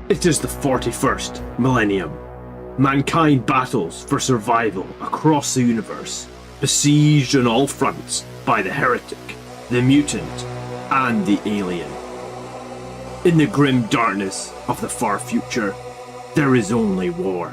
It is the 41st millennium. Mankind battles for survival across the universe, besieged on all fronts by the heretic, the mutant, and the alien. In the grim darkness of the far future, there is only war.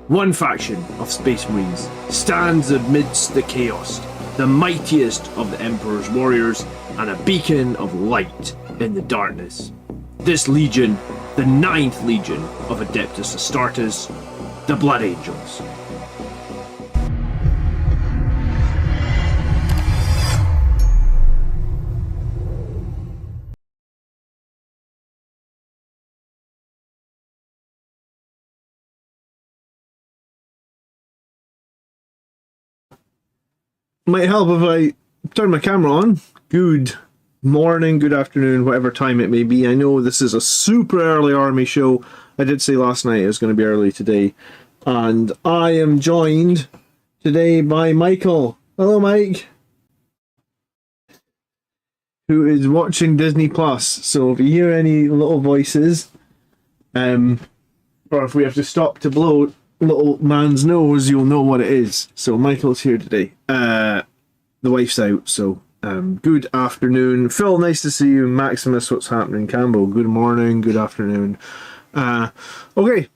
One faction of Space Marines stands amidst the chaos, the mightiest of the Emperor's warriors, and a beacon of light in the darkness. This legion, the 9th Legion of Adeptus Astartes, the Blood Angels. Might help if I turn my camera on. Good morning, good afternoon, whatever time it may be. I know this is a super early army show. I did say last night it was going to be early today. And I am joined today by Michael. Hello, Mike. Who is watching Disney Plus. So if you hear any little voices, or if we have to stop to blow little man's nose, you'll know what it is. So Michael's here today. The wife's out, so good afternoon. Phil, nice to see you. Maximus, what's happening? Campbell, good morning, good afternoon. Okay,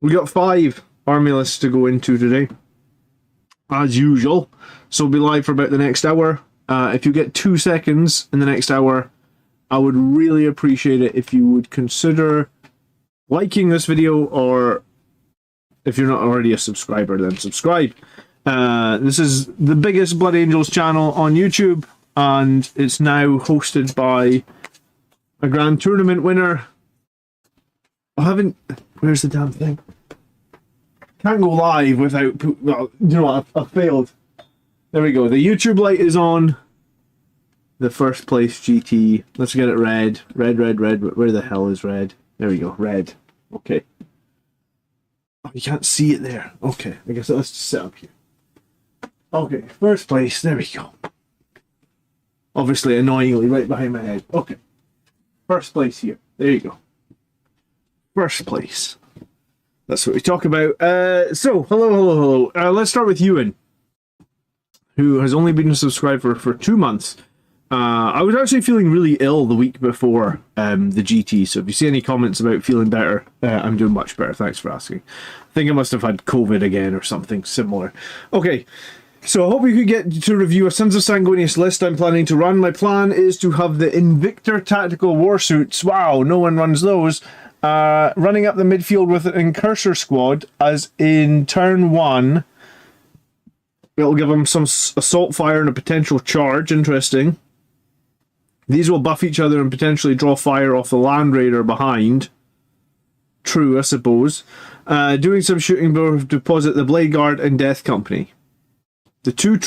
we got 5 army lists to go into today, as usual. So we'll be live for about the next hour. If you get 2 seconds in the next hour, I would really appreciate it if you would consider liking this video, or if you're not already a subscriber, then subscribe. This is the biggest Blood Angels channel on YouTube, and it's now hosted by a grand tournament winner. Where's the damn thing? Can't go live without, well, you know what, I failed. There we go. The YouTube light is on. The first place GT. Let's get it red. Red, red, red. Where the hell is red? There we go. Red. Okay. Oh, you can't see it there. Okay, I guess let's just sit up here. Okay, first place, there we go. Obviously, annoyingly, right behind my head. Okay, first place here. There you go. First place. That's what we talk about. So, hello. Let's start with Ewan, who has only been a subscriber for 2 months. I was actually feeling really ill the week before the GT, so if you see any comments about feeling better, I'm doing much better, thanks for asking. I think I must have had COVID again or something similar. Okay, so I hope we could get to review a Sons of Sanguinius list I'm planning to run. My plan is to have the Invictor Tactical Warsuits, wow, no one runs those, running up the midfield with an Incursor squad, as in turn 1, it'll give them some assault fire and a potential charge, interesting. These will buff each other and potentially draw fire off the Land Raider behind. True, I suppose. Doing some shooting to deposit the Blade Guard and Death Company. The 2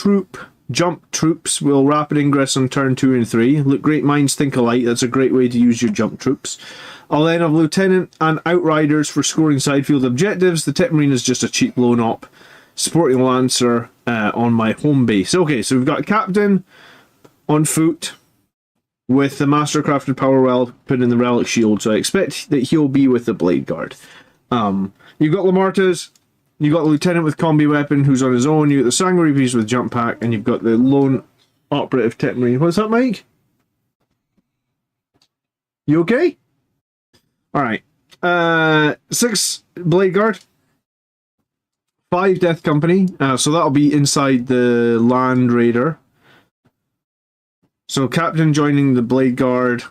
jump troops will rapid ingress on turn 2 and 3. Look, great minds think alike. That's a great way to use your jump troops. I'll then have Lieutenant and Outriders for scoring side field objectives. The Tech Marine is just a cheap blown up, supporting Lancer on my home base. Okay, so we've got a Captain on foot with the Mastercrafted Power Weapon in the Relic Shield, so I expect that he'll be with the Blade Guard. You've got Lamartas, you've got the Lieutenant with Combi Weapon who's on his own, you've got the Sanguinary Beast with Jump Pack, and you've got the Lone Operative Tech Marine. What's up, Mike? You okay? Alright. 6 Blade Guard. 5 Death Company, so that'll be inside the Land Raider. So Captain joining the Blade Guard.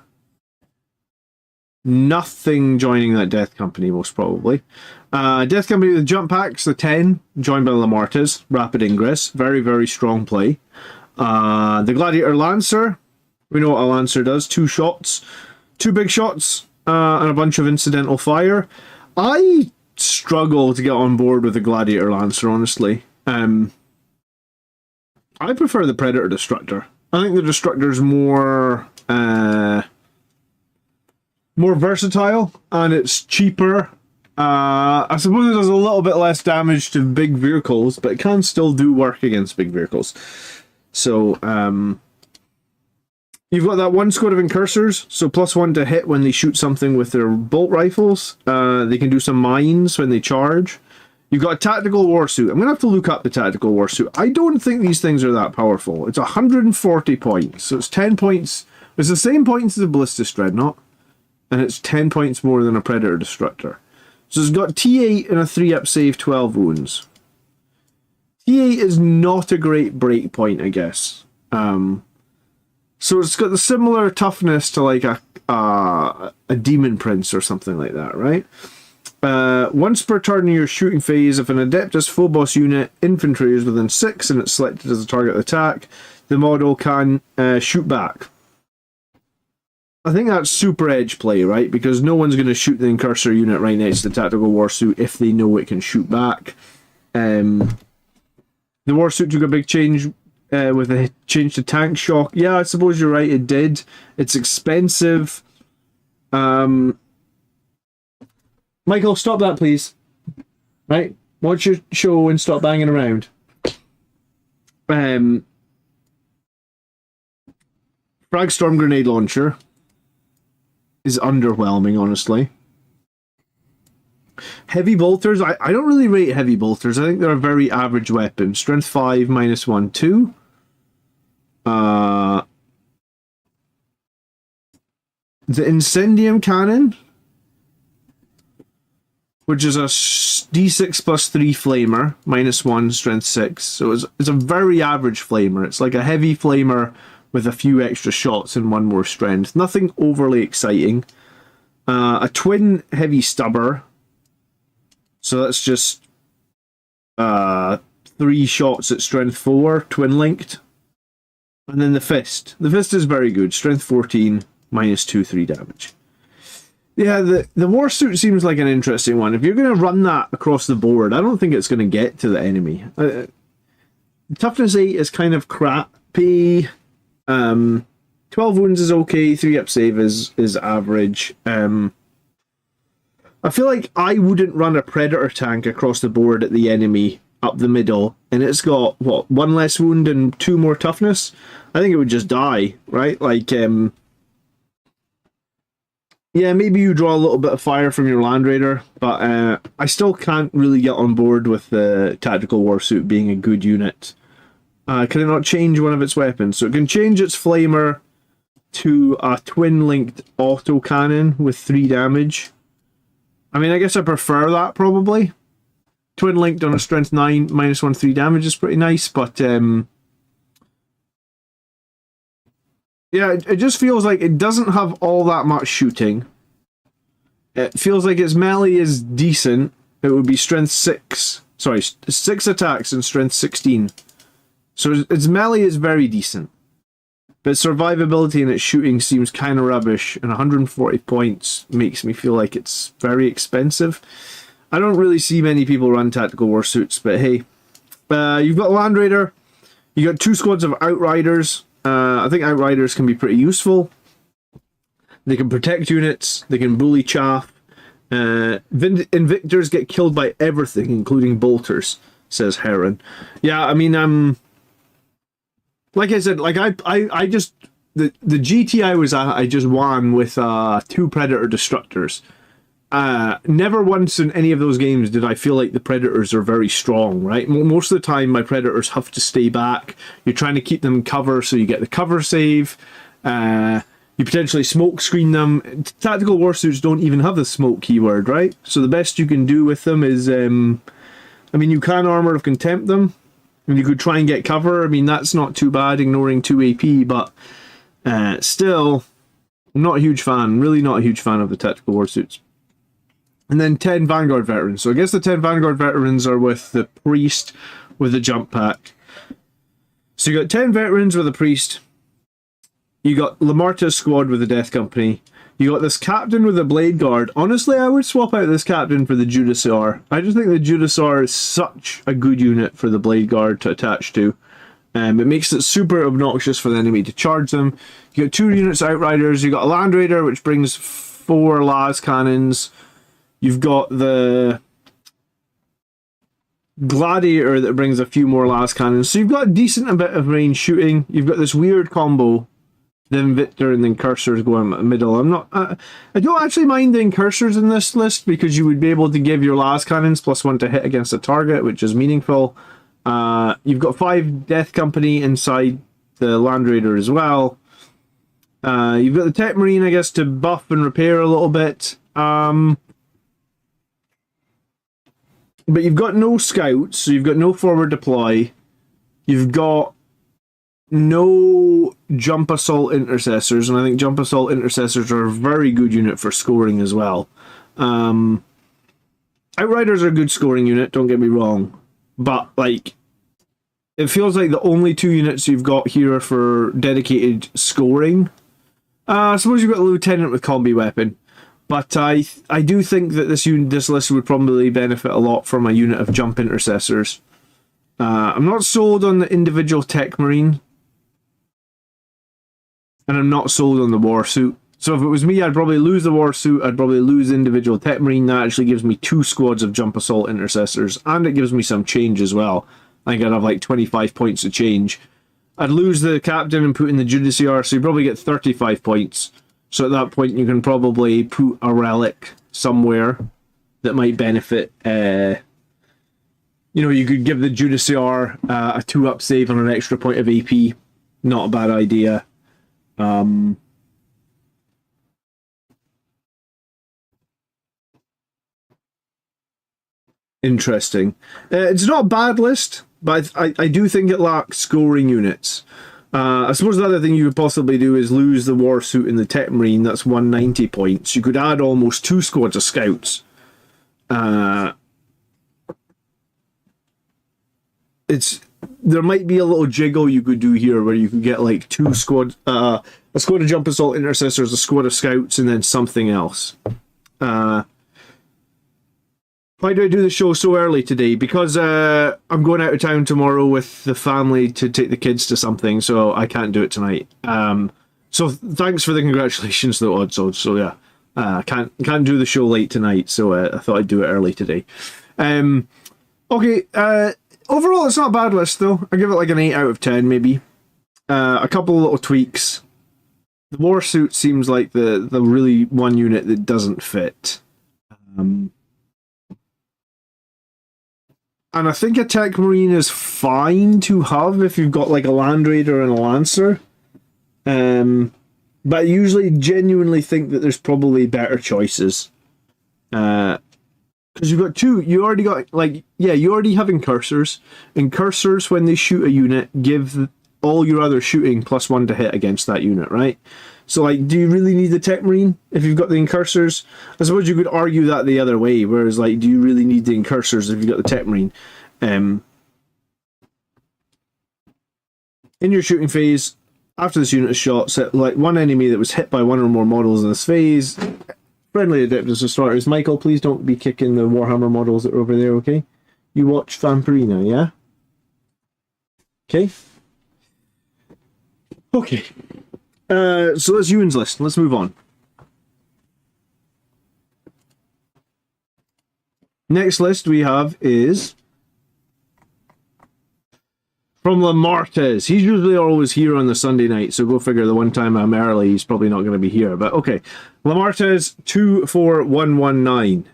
Nothing joining that Death Company, most probably. Death Company with Jump Packs, the 10, joined by Lamartas. Rapid Ingress. Very, very strong play. The Gladiator Lancer. We know what a Lancer does. 2 shots. 2 big shots. And a bunch of incidental fire. I struggle to get on board with the Gladiator Lancer, honestly. I prefer the Predator Destructor. I think the Destructor's more versatile, and it's cheaper. I suppose it does a little bit less damage to big vehicles, but it can still do work against big vehicles. So, You've got that one squad of incursors, so +1 to hit when they shoot something with their bolt rifles. They can do some mines when they charge. You've got a tactical warsuit. I'm going to have to look up the tactical warsuit. I don't think these things are that powerful. It's 140 points, so it's 10 points. It's the same points as a Ballistus Dreadnought, and it's 10 points more than a Predator Destructor. So it's got T8 and a 3-up save, 12 wounds. T8 is not a great break point, I guess. So it's got the similar toughness to like a Demon Prince or something like that, right? Once per turn in your shooting phase, if an Adeptus Phobos unit infantry is within 6 and it's selected as a target attack, the model can shoot back. I think that's super edge play, right? Because no one's going to shoot the Incursor unit right next to the Tactical Warsuit if they know it can shoot back. The Warsuit took a big change with a change to tank shock. Yeah, I suppose you're right, it did. It's expensive. Michael, stop that, please. Right? Watch your show and stop banging around. Frag Storm Grenade Launcher is underwhelming, honestly. Heavy bolters, I don't really rate heavy bolters. I think they're a very average weapon. Strength 5, -1, 2. The Incendium Cannon, which is a D6 plus 3 flamer, -1, strength 6. So it's a very average flamer. It's like a heavy flamer with a few extra shots and 1 more strength. Nothing overly exciting. A twin heavy stubber. So that's just 3 shots at strength 4, twin linked. And then the fist. The fist is very good. Strength 14, -2, 3 damage. Yeah, the warsuit seems like an interesting one. If you're going to run that across the board, I don't think it's going to get to the enemy. Toughness 8 is kind of crappy. 12 wounds is okay. 3-up save is average. I feel like I wouldn't run a Predator tank across the board at the enemy up the middle, and it's got, what, 1 less wound and 2 more toughness? I think it would just die, right? Like, yeah, maybe you draw a little bit of fire from your Land Raider, but I still can't really get on board with the Tactical Warsuit being a good unit. Can it not change one of its weapons? So it can change its Flamer to a twin-linked auto cannon with 3 damage. I mean, I guess I prefer that, probably. Twin linked on a strength 9, -1, 3 damage is pretty nice, but yeah, it just feels like it doesn't have all that much shooting. It feels like its melee is decent. It would be strength 6. Sorry, 6 attacks and strength 16. So its melee is very decent. But survivability in its shooting seems kind of rubbish, and 140 points makes me feel like it's very expensive. I don't really see many people run Tactical Warsuits, but hey. You've got Land Raider. You got 2 squads of Outriders. I think Outriders can be pretty useful. They can protect units. They can bully chaff. Invictors get killed by everything, including bolters, says Heron. Yeah, I mean, like I said, like I just the GT I was at, I just won with 2 Predator Destructors. Never once in any of those games did I feel like the Predators are very strong, right? Most of the time my Predators have to stay back. You're trying to keep them in cover so you get the cover save. You potentially smoke screen them. Tactical Warsuits don't even have the smoke keyword, right? So the best you can do with them is, I mean, you can Armor of Contempt them. And you could try and get cover. I mean, that's not too bad, ignoring 2 AP, but still, I'm not a huge fan. Really not a huge fan of the Tactical Warsuits. And then 10 Vanguard Veterans. So I guess the 10 Vanguard Veterans are with the Priest with the jump pack. So you got 10 Veterans with a Priest. You got Lamarta's squad with the Death Company. You got this Captain with a Blade Guard. Honestly, I would swap out this Captain for the Judasaur. I just think the Judasaur is such a good unit for the Blade Guard to attach to. It makes it super obnoxious for the enemy to charge them. You got 2 units Outriders. You got a Land Raider, which brings 4 las cannons. You've got the Gladiator that brings a few more las cannons. So you've got a decent bit of range shooting. You've got this weird combo then Victor, and then Cursors go in the middle. I don't actually mind the Cursors in this list because you would be able to give your las cannons +1 to hit against a target, which is meaningful. You've got 5 Death Company inside the Land Raider as well. You've got the Tech Marine, I guess, to buff and repair a little bit. But you've got no scouts, so you've got no forward deploy. You've got no jump assault intercessors, and I think jump assault intercessors are a very good unit for scoring as well. Outriders are a good scoring unit, don't get me wrong, but like it feels like the only 2 units you've got here for dedicated scoring. I suppose you've got the lieutenant with combi weapon, but I do think that this list would probably benefit a lot from a unit of jump intercessors. I'm not sold on the individual Tech Marine, and I'm not sold on the War Suit. So if it was me, I'd probably lose the War Suit, I'd probably lose the individual Tech Marine. That actually gives me 2 squads of jump assault intercessors, and it gives me some change as well. I think I'd have like 25 points of change. I'd lose the captain and put in the Judiciar, so you probably get 35 points. So at that point, you can probably put a relic somewhere that might benefit. You know, you could give the Judiciar a 2-up save on an extra point of AP. Not a bad idea. Interesting. It's not a bad list, but I do think it lacks scoring units. I suppose the other thing you could possibly do is lose the War Suit in the Tech Marine. That's 190 points. You could add almost 2 squads of scouts. There might be a little jiggle you could do here where you could get like 2 squad, a squad of jump assault intercessors, a squad of scouts, and then something else. Why do I do the show so early today? Because I'm going out of town tomorrow with the family to take the kids to something, so I can't do it tonight. So thanks for the congratulations, though, Oddsod. So yeah, can't do the show late tonight, so I thought I'd do it early today. Okay, overall it's not a bad list though. I give it like an 8 out of 10 maybe. A couple of little tweaks. The War Suit seems like the really one unit that doesn't fit. And I think a Tech Marine is fine to have if you've got like a Land Raider and a Lancer. But I usually genuinely think that there's probably better choices. Because you've got 2, you already got like, yeah, you already have Cursors. And Cursors, when they shoot a unit, give all your other shooting +1 to hit against that unit, right? So, like, do you really need the Tech Marine if you've got the Incursors? I suppose you could argue that the other way, whereas, like, do you really need the Incursors if you've got the Tech Marine? In your shooting phase, after this unit is shot, set, like, one enemy that was hit by 1 or more models in this phase. Friendly Adeptus for starters. Michael, please don't be kicking the Warhammer models that are over there, okay? You watch Vampirina, yeah? Okay? Okay. So that's Ewan's list. Let's move on. Next list we have is from Lamartez. He's usually always here on the Sunday night, so go figure the one time I'm early, he's probably not going to be here. But okay. Lamartez 24119.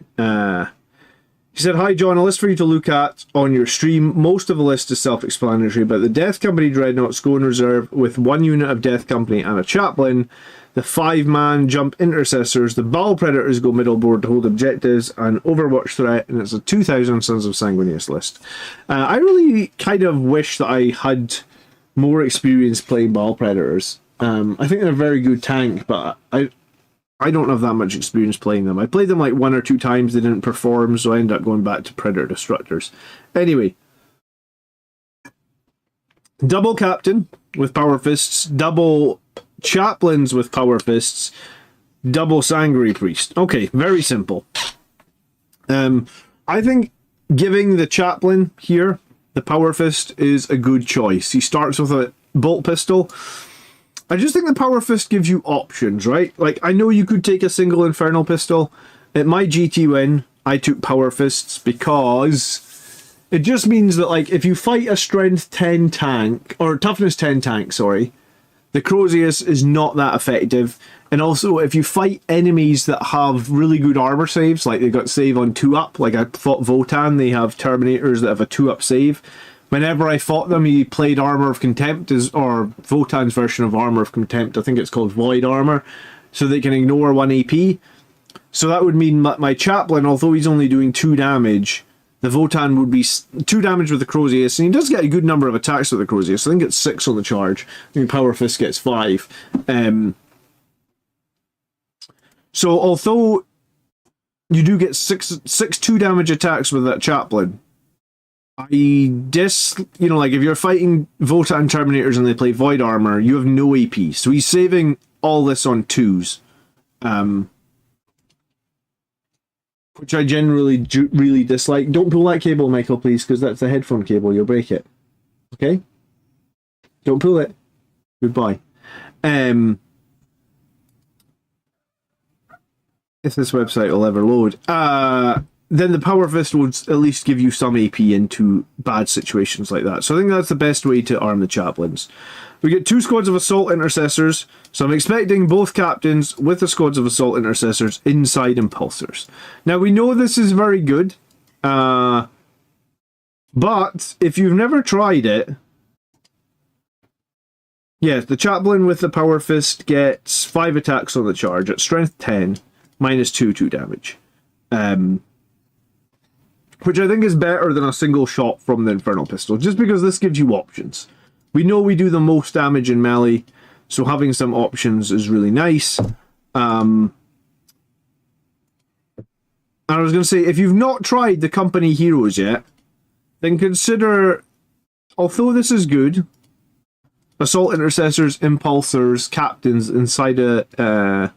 He said, "Hi John, a list for you to look at on your stream. Most of the list is self-explanatory, but the Death Company Dreadnoughts go in reserve with 1 unit of Death Company and a Chaplain. The 5-man jump intercessors, the Baal Predators go middle board to hold objectives, and Overwatch threat, and it's a 2000 Sons of Sanguinius list." I really kind of wish that I had more experience playing Baal Predators. I think they're a very good tank, but I don't have that much experience playing them. I played them like 1 or 2 times, they didn't perform, so I ended up going back to Predator Destructors. Anyway. Double Captain with Power Fists, double Chaplains with Power Fists, double Sanguinary Priest. Okay, very simple. I think giving the Chaplain here the Power Fist is a good choice. He starts with a bolt pistol. I just think the Power Fist gives you options, right? Like, I know you could take a single Infernal Pistol. At my GT win, I took Power Fists because it just means that, like, if you fight a Strength 10 tank, or Toughness 10 tank, sorry, The Crozius is not that effective. And also, if you fight enemies that have really good armor saves, like they got save on 2-up, like I fought Votan, they have Terminators that have a 2-up save. Whenever I fought them, he played Armor of Contempt, or Votan's version of Armor of Contempt. I think it's called Void Armor, so they can ignore 1 AP. So that would mean my Chaplain, although he's only doing 2 damage, the Votan would be 2 damage with the Crozius, and he does get a good number of attacks with the Crozius. I think it's 6 on the charge. I think Power Fist gets 5. So although you do get 6 2-damage attacks with that Chaplain, you know, like if you're fighting Votan Terminators and they play Void Armor, you have no AP. So he's saving all this on 2s. Which I generally really dislike. Don't pull that cable, Michael, please, because that's the headphone cable. You'll break it. Okay? Don't pull it. Goodbye. If this website will ever load. Then the Power Fist would at least give you some AP into bad situations like that. So I think that's the best way to arm the Chaplains. We get 2 squads of Assault Intercessors. So I'm expecting both captains with the squads of Assault Intercessors inside Impulsors. Now we know this is very good. But if you've never tried it... Yes, the Chaplain with the Power Fist gets 5 attacks on the charge at strength 10, minus 2 damage. Which I think is better than a single shot from the Infernal Pistol, just because this gives you options. We know we do the most damage in melee, so having some options is really nice. And I was going to say, if you've not tried the company heroes yet, then consider, although this is good, Assault Intercessors, Impulsors, Captains inside a...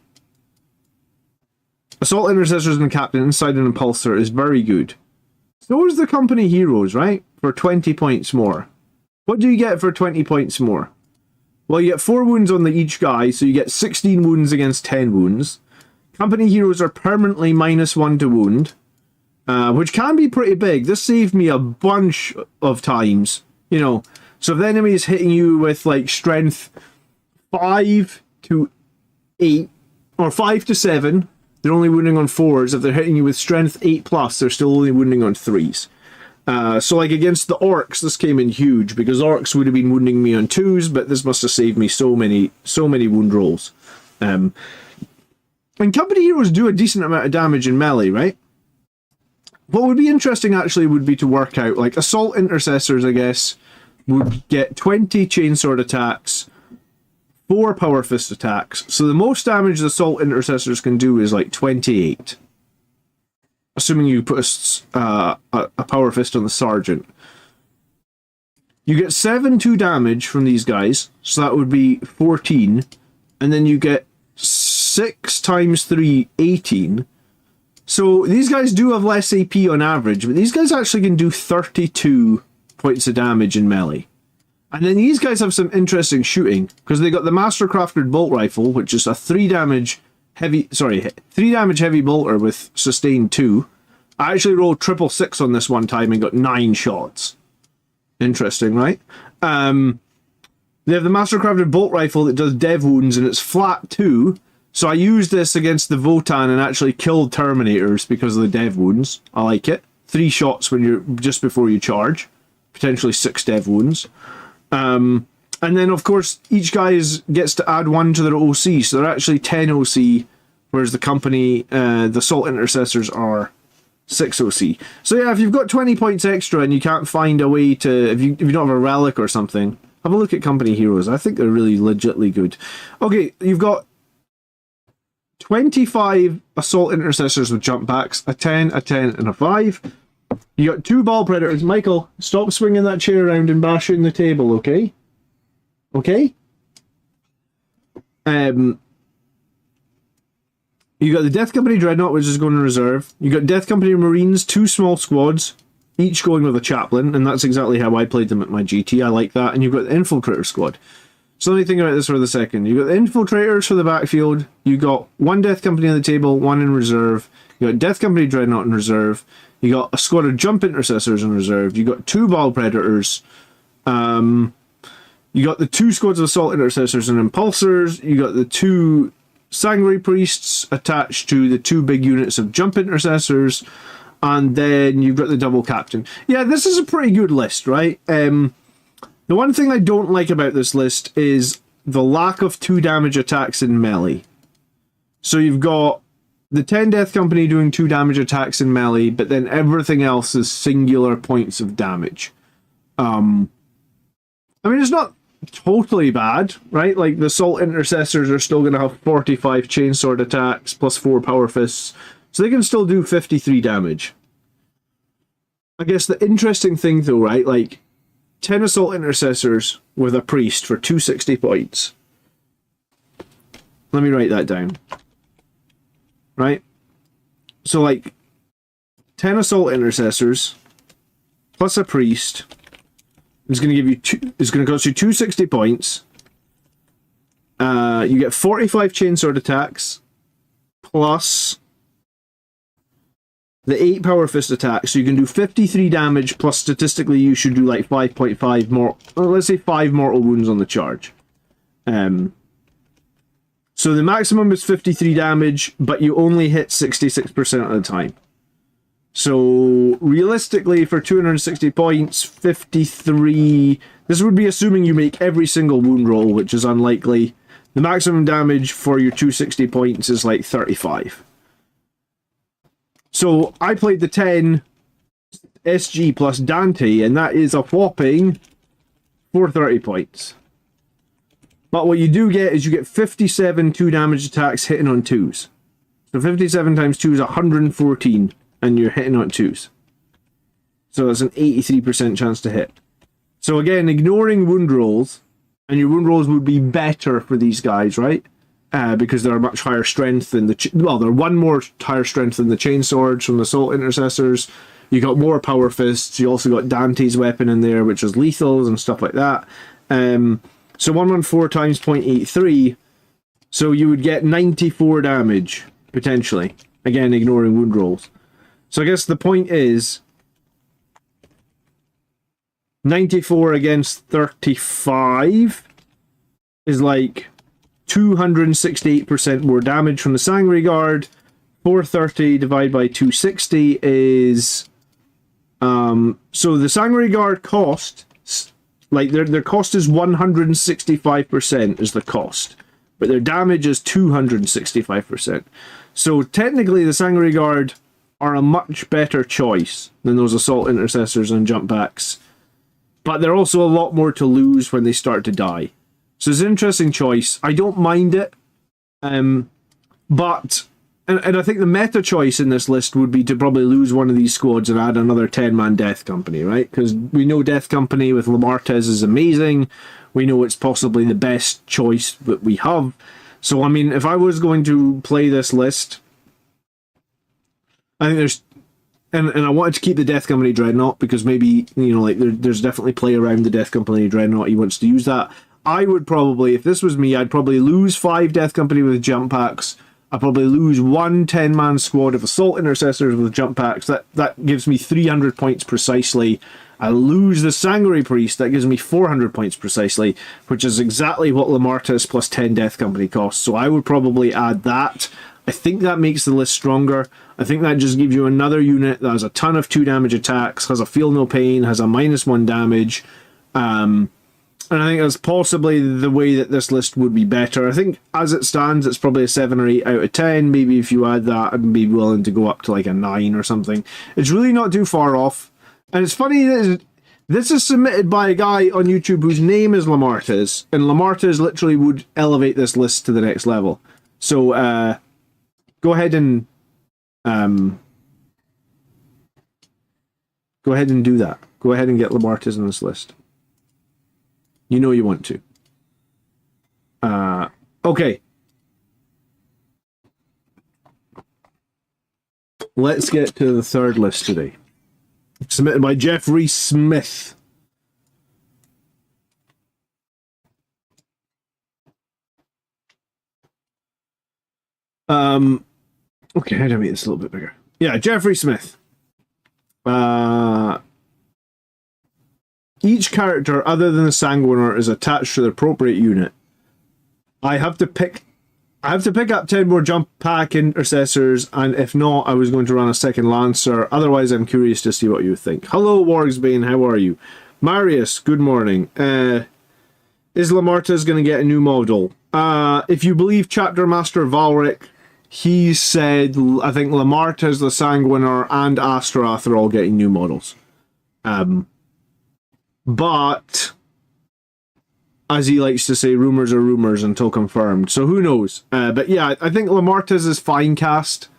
Assault Intercessors and Captain inside an Impulsor is very good. So is the company heroes, right? For 20 points more. What do you get for 20 points more? Well, you get 4 wounds on each guy, so you get 16 wounds against 10 wounds. Company heroes are permanently -1 to wound, which can be pretty big. This saved me a bunch of times, you know. So if the enemy is hitting you with like strength 5 to 8 or 5 to 7, they're only wounding on 4s. If they're hitting you with strength 8+, they're still only wounding on 3s. So like against the orcs, this came in huge because orcs would have been wounding me on 2s, but this must have saved me so many wound rolls. And company heroes do a decent amount of damage in melee, right? What would be interesting actually would be to work out, like Assault Intercessors, I guess, would get 20 chainsword attacks, 4 Power Fist attacks. So the most damage the Assault Intercessors can do is like 28. Assuming you put a Power Fist on the Sergeant. You get 7 2 damage from these guys, so that would be 14. And then you get 6 times 3, 18. So these guys do have less AP on average, but these guys actually can do 32 points of damage in melee. And then these guys have some interesting shooting, because they got the Mastercrafted Bolt Rifle, which is a 3 damage heavy bolter with sustained 2. I actually rolled 666 on this one time and got 9 shots. Interesting, right? They have the Mastercrafted Bolt Rifle that does dev wounds, and it's flat 2. So I used this against the Votan and actually killed Terminators because of the dev wounds. I like it. 3 shots when you're just before you charge. Potentially 6 dev wounds. And then, of course, each guy gets to add 1 to their OC, so they're actually 10 OC, whereas the company, the Assault Intercessors are 6 OC. So yeah, if you've got 20 points extra and you can't find a way to, if you don't have a relic or something, have a look at company heroes. I think they're really legitly good. Okay, you've got 25 Assault Intercessors with jump backs, a 10, and a 5. You got 2 Ball Predators. Michael, stop swinging that chair around and bashing the table, okay? Okay? You got the Death Company Dreadnought, which is going in reserve. You got Death Company Marines, 2 small squads, each going with a chaplain, and that's exactly how I played them at my GT. I like that. And you've got the Infiltrator squad. So let me think about this for a second. You got the Infiltrators for the backfield. You got 1 Death Company on the table, 1 in reserve. You got Death Company Dreadnought in reserve. You got a squad of Jump Intercessors in reserve. You got 2 Ball Predators. You You got the 2 squads of assault intercessors and impulsors. You got the 2 sanguinary priests attached to the 2 big units of jump intercessors, and then you've got the double captain. Yeah, this is a pretty good list, right? The one thing I don't like about this list is the lack of 2 damage attacks in melee. So you've got the 10 Death Company doing 2 damage attacks in melee, but then everything else is singular points of damage. I mean, it's not totally bad, right? Like, the assault intercessors are still going to have 45 chainsword attacks plus 4 power fists, so they can still do 53 damage. I guess the interesting thing, though, right, like, 10 assault intercessors with a priest for 260 points. Let me write that down. Right? So, like, 10 assault intercessors plus a priest is going to give you is going to cost you 260 points. You get 45 chainsword attacks plus the 8 power fist attacks, so you can do 53 damage, plus statistically you should do like 5.5 more, well, let's say 5 mortal wounds on the charge. So the maximum is 53 damage, but you only hit 66% of the time. So realistically, for 260 points, 53... This would be assuming you make every single wound roll, which is unlikely. The maximum damage for your 260 points is like 35. So I played the 10 SG plus Dante, and that is a whopping 430 points. But what you do get is you get 57 2 damage attacks hitting on 2s. So 57 times 2 is 114, and you're hitting on 2s. So that's an 83% chance to hit. So again, ignoring wound rolls, and your wound rolls would be better for these guys, right? Because they're much higher strength than the... well, they're 1 more higher strength than the chainswords from the assault intercessors. You got more power fists. You also got Dante's weapon in there, which is lethals and stuff like that. So 114 times 0.83, so you would get 94 damage, potentially. Again, ignoring wound rolls. So I guess the point is, 94 against 35 is like 268% more damage from the Sanguinary Guard. 430 divided by 260 is... so the Sanguinary Guard cost... like, their cost is 165% is the cost, but their damage is 265%. So technically the Sanguinary Guard are a much better choice than those assault intercessors and jump backs, but they're also a lot more to lose when they start to die. So it's an interesting choice. I don't mind it, but... And I think the meta choice in this list would be to probably lose one of these squads and add another 10-man Death Company, right? Because we know Death Company with Lamartez is amazing. We know it's possibly the best choice that we have. So, I mean, if I was going to play this list, I think there's... And I wanted to keep the Death Company Dreadnought, because maybe, you know, like, there's definitely play around the Death Company Dreadnought. He wants to use that. I would probably, if this was me, I'd probably lose 5 Death Company with jump packs. I'll probably lose 1 10-man squad of assault intercessors with jump packs. That gives me 300 points precisely. I lose the Sanguinary Priest. That gives me 400 points precisely, which is exactly what Lamartez plus 10 Death Company costs. So I would probably add that. I think that makes the list stronger. I think that just gives you another unit that has a ton of 2 damage attacks, has a feel no pain, has a -1 damage. And I think that's possibly the way that this list would be better. I think as it stands, it's probably a 7 or 8 out of 10. Maybe if you add that, I'd be willing to go up to like a 9 or something. It's really not too far off. And it's funny that this is submitted by a guy on YouTube whose name is Lamartez. And Lamartez literally would elevate this list to the next level. So go ahead and do that. Go ahead and get Lamartez on this list. You know you want to. Okay. Let's get to the third list today. Submitted by Jeffrey Smith. Okay, how do I make this a little bit bigger? Yeah, Jeffrey Smith. each character other than the Sanguiner is attached to the appropriate unit. I have to pick up 10 more jump pack intercessors, and if not, I was going to run a second Lancer. Otherwise, I'm curious to see what you think. Hello, Wargsbane, how are you? Marius, good morning. Is Lamarta's going to get a new model? If you believe Chapter Master Valric, he said, I think Lamarta's, the Sanguiner, and Astaroth are all getting new models. But, as he likes to say, rumours are rumours until confirmed. So who knows? But yeah, I think Lamarta's is fine cast.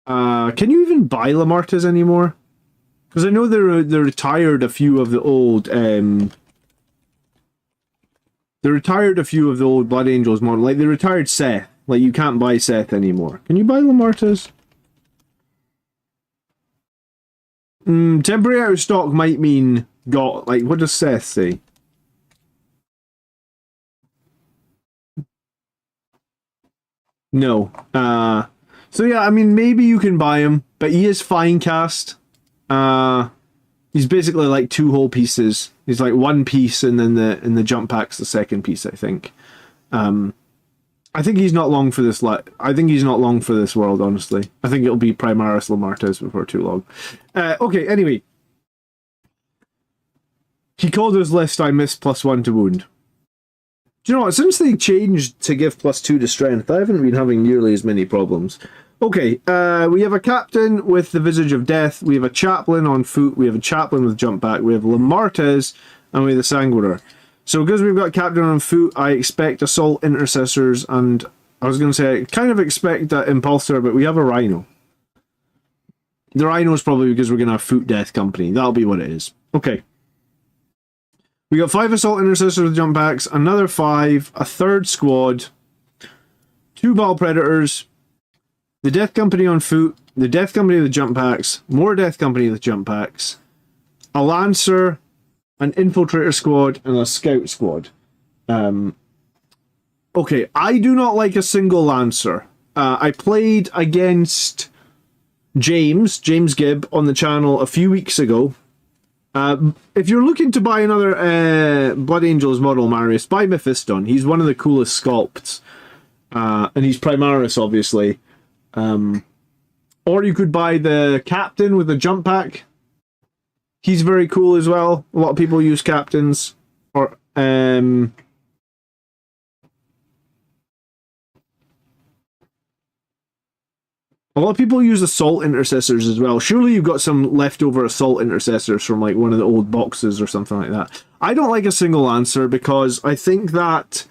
Can you even buy Lamarta's anymore? Because I know they retired a few of the old... they retired a few of the old Blood Angels model. Like, they retired Seth. Like, you can't buy Seth anymore. Can you buy Lamarta's? Temporary out of stock might mean got... Like, what does Seth say? No. So yeah, I mean, maybe you can buy him, but he is fine cast. He's basically like 2 whole pieces. He's like 1 piece, and then the jump pack's the second piece, I think. I think he's not long for this. I think he's not long for this world, honestly. I think it'll be Primaris Lamarta's before too long. Okay, anyway. He called his list, I missed +1 to wound. Do you know what? Since they changed to give +2 to strength, I haven't been having nearly as many problems. Okay, we have a captain with the Visage of Death, we have a chaplain on foot, we have a chaplain with jump back, we have Lamarta's, and we have the Sanguiner. So because we've got captain on foot, I expect assault intercessors, and I was going to say I kind of expect that impulsor, but we have a Rhino. The Rhino is probably because we're going to have foot death company. That'll be what it is. Okay. We got 5 assault intercessors with jump backs, another 5, a third squad, 2 ball predators, the death company on foot, the death company with jump packs, more death company with jump packs, a lancer, an infiltrator squad, and a scout squad. Okay, I do not like a single lancer. I played against James Gibb on the channel a few weeks ago. If you're looking to buy another Blood Angels model, Marius, buy Mephiston. He's one of the coolest sculpts. And he's Primaris, obviously. Or you could buy the Captain with the jump pack. He's very cool as well. A lot of people use Captains. Or, a lot of people use assault intercessors as well. Surely you've got some leftover assault intercessors from like one of the old boxes or something like that. I don't like a single Lancer because I think that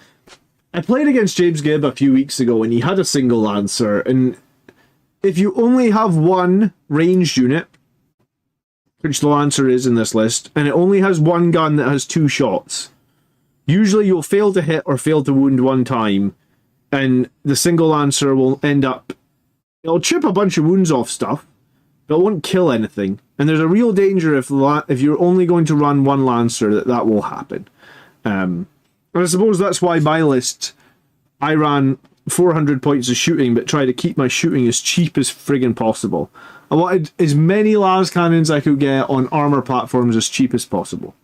I played against James Gibb a few weeks ago and he had a single Lancer, and if you only have one ranged unit, which the Lancer is in this list, and it only has one gun that has 2 shots, usually you'll fail to hit or fail to wound 1 time, and the single Lancer will end up... It'll chip a bunch of wounds off stuff, but it won't kill anything. And there's a real danger if you're only going to run 1 Lancer that will happen. And I suppose that's why my list, I ran 400 points of shooting, but tried to keep my shooting as cheap as friggin' possible. I wanted as many las cannons I could get on armor platforms as cheap as possible.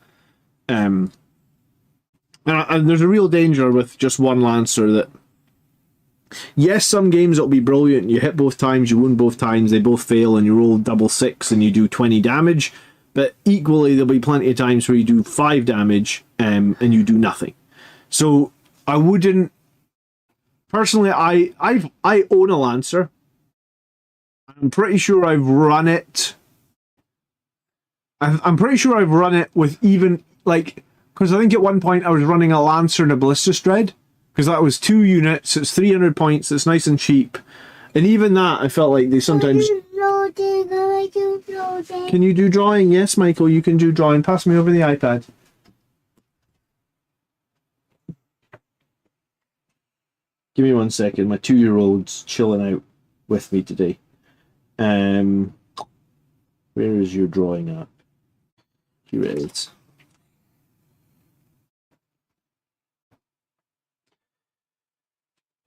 And there's a real danger with just 1 Lancer that... Yes, some games it'll be brilliant. You hit both times, you wound both times, they both fail, and you roll double 6 and you do 20 damage. But equally, there'll be plenty of times where you do 5 damage and you do nothing. So I wouldn't... Personally, I own a Lancer. I'm pretty sure I've run it. I'm pretty sure I've run it with even, like... Because I think at one point I was running a Lancer and a Ballista Dread. Because that was 2 units, it's 300 points, it's nice and cheap. And even that, I felt like they sometimes... Can you do drawing? Yes, Michael, you can do drawing. Pass me over the iPad. Give me 1 second, my 2-year-old's chilling out with me today. Where is your drawing app? Here it is.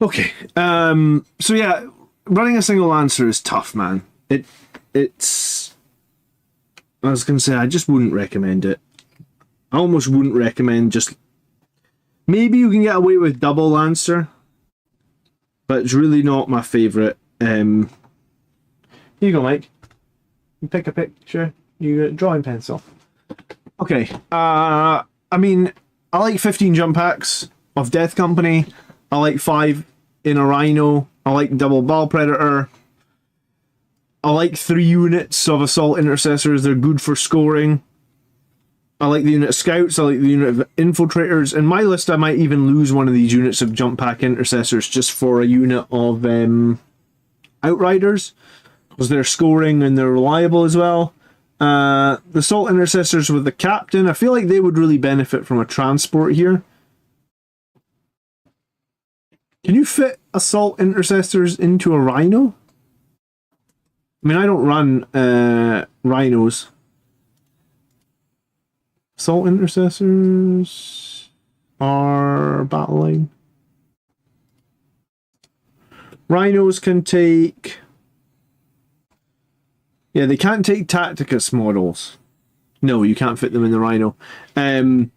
Okay, so yeah, running a single Lancer is tough, man. It's... I was going to say, I just wouldn't recommend it. I almost wouldn't recommend just... Maybe you can get away with double Lancer, but it's really not my favourite. Here you go, Mike. You pick a picture. You get a drawing pencil. Okay. I mean, I like 15 jump packs of Death Company. I like 5 in a Rhino. I like double Ball Predator. I like 3 units of Assault Intercessors. They're good for scoring. I like the unit of Scouts. I like the unit of Infiltrators. In my list, I might even lose one of these units of Jump Pack Intercessors just for a unit of Outriders, because they're scoring and they're reliable as well. The Assault Intercessors with the Captain, I feel like they would really benefit from a transport here. Can you fit Assault Intercessors into a Rhino? I mean, I don't run Rhinos. Assault Intercessors are battle line. Rhinos can take... Yeah, they can't take Tacticus models. No, you can't fit them in the Rhino. Then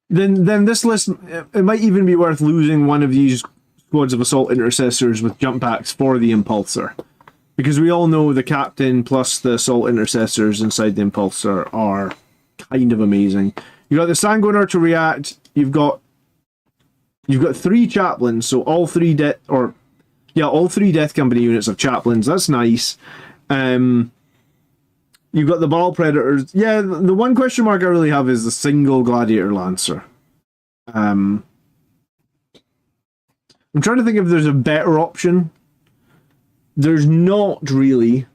this list, it might even be worth losing one of these squads of Assault Intercessors with jump packs for the Impulsor. Because we all know the Captain plus the Assault Intercessors inside the Impulsor are kind of amazing. You got the Sanguinar to react. You've got 3 Chaplains, so all 3 Death Company units of Chaplains. That's nice. You've got the Ball Predators. Yeah, the one question mark I really have is the single Gladiator Lancer. I'm trying to think if there's a better option. There's not really.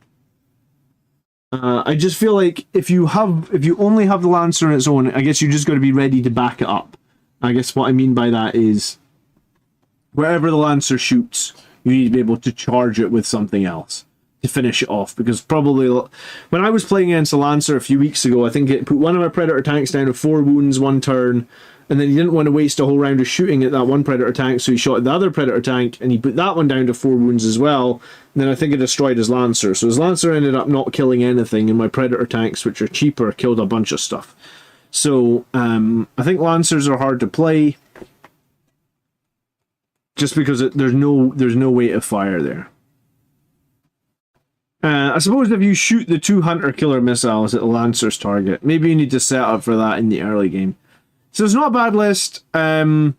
I just feel like if you only have the Lancer on its own, I guess you just got to be ready to back it up. I guess what I mean by that is wherever the Lancer shoots, you need to be able to charge it with something else to finish it off. Because probably when I was playing against a Lancer a few weeks ago, I think it put one of my Predator tanks down to 4 wounds one turn, and then he didn't want to waste a whole round of shooting at that one Predator tank, so he shot at the other Predator tank, and he put that one down to 4 wounds as well. And then I think it destroyed his Lancer. So his Lancer ended up not killing anything, and my Predator tanks, which are cheaper, killed a bunch of stuff. So I think Lancers are hard to play, just because there's no way to fire there. I suppose if you shoot the 2 Hunter Killer missiles at the Lancer's target, maybe you need to set up for that in the early game. So it's not a bad list. Probably